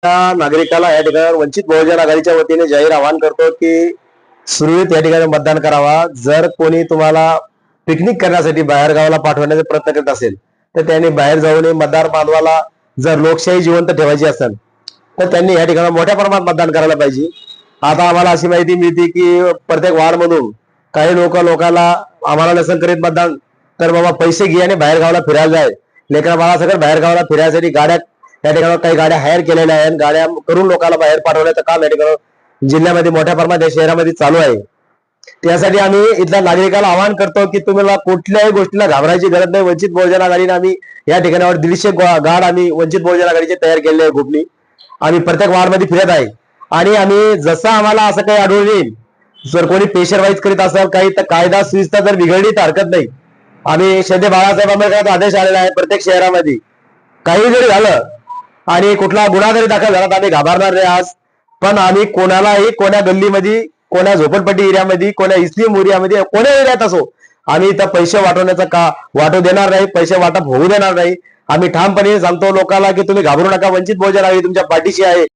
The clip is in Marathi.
नागरिकाला या ठिकाणी वंचित बहुजन आघाडीच्या वतीने जाहीर आवाहन करतो की सुरळीत या ठिकाणी मतदान करावा। जर कोणी तुम्हाला पिकनिक करण्यासाठी बाहेर गावाला पाठवण्याचा प्रयत्न करत असेल तर त्यांनी बाहेर जाऊ नये। मतदार बांधवाला जर लोकशाही जिवंत ठेवायची असेल तर त्यांनी या ठिकाणी मोठ्या प्रमाणात मतदान करायला पाहिजे। आता आम्हाला अशी माहिती मिळते की प्रत्येक वार्ड मधून काही लोकांना आम्हाला नसेल करीत मतदान तर बाबा पैसे घे आणि बाहेर गावाला फिरायला जाय। लेकरा बाळा सगळं बाहेर गावाला फिरायसाठी गाड्या या ठिकाणी काही गाड्या हायर केलेल्या आहेत। गाड्या करून लोकांना बाहेर पाठवण्याचं काम या ठिकाणी जिल्ह्यामध्ये मोठ्या प्रमाणात या शहरामध्ये चालू आहे। त्यासाठी आम्ही इथल्या नागरिकाला आवाहन करतो की तुम्हाला कुठल्याही गोष्टीला घाबरायची गरज नाही। वंचित बहुजन आघाडीने आम्ही या ठिकाणावर 150 गार्ड आम्ही वंचित बहुजन आघाडीचे तयार केलेले आहे। ग्रुपनी आम्ही प्रत्येक वार्ड मध्ये फिरत आहे आणि आम्ही जसं आम्हाला असं काही आढळून येईल जर कोणी प्रेशर वाईज करीत असेल काही तर कायदा सुव्यवस्था जर बिघडली तर हरकत नाही। आम्ही श्रद्धे बाळासाहेब आंबेडकरांचा आदेश आलेला आहे प्रत्येक शहरामध्ये काही जरी झालं आणि कुठला गुन्हा जरी दाखल झाला तर आम्ही घाबरणार नाही आज। पण आम्ही कोणालाही कोण्या गल्लीमध्ये कोण्या झोपडपट्टी एरियामध्ये कोण्या इस्लाम एरियामध्ये कोण्या एरियात असो आम्ही इथं पैसे वाटू देणार नाही। पैसे वाटप होऊ देणार नाही। आम्ही ठामपणे सांगतो लोकांना की तुम्ही घाबरू नका। वंचित बहुजन आघाडी तुमच्या पाठीशी आहे।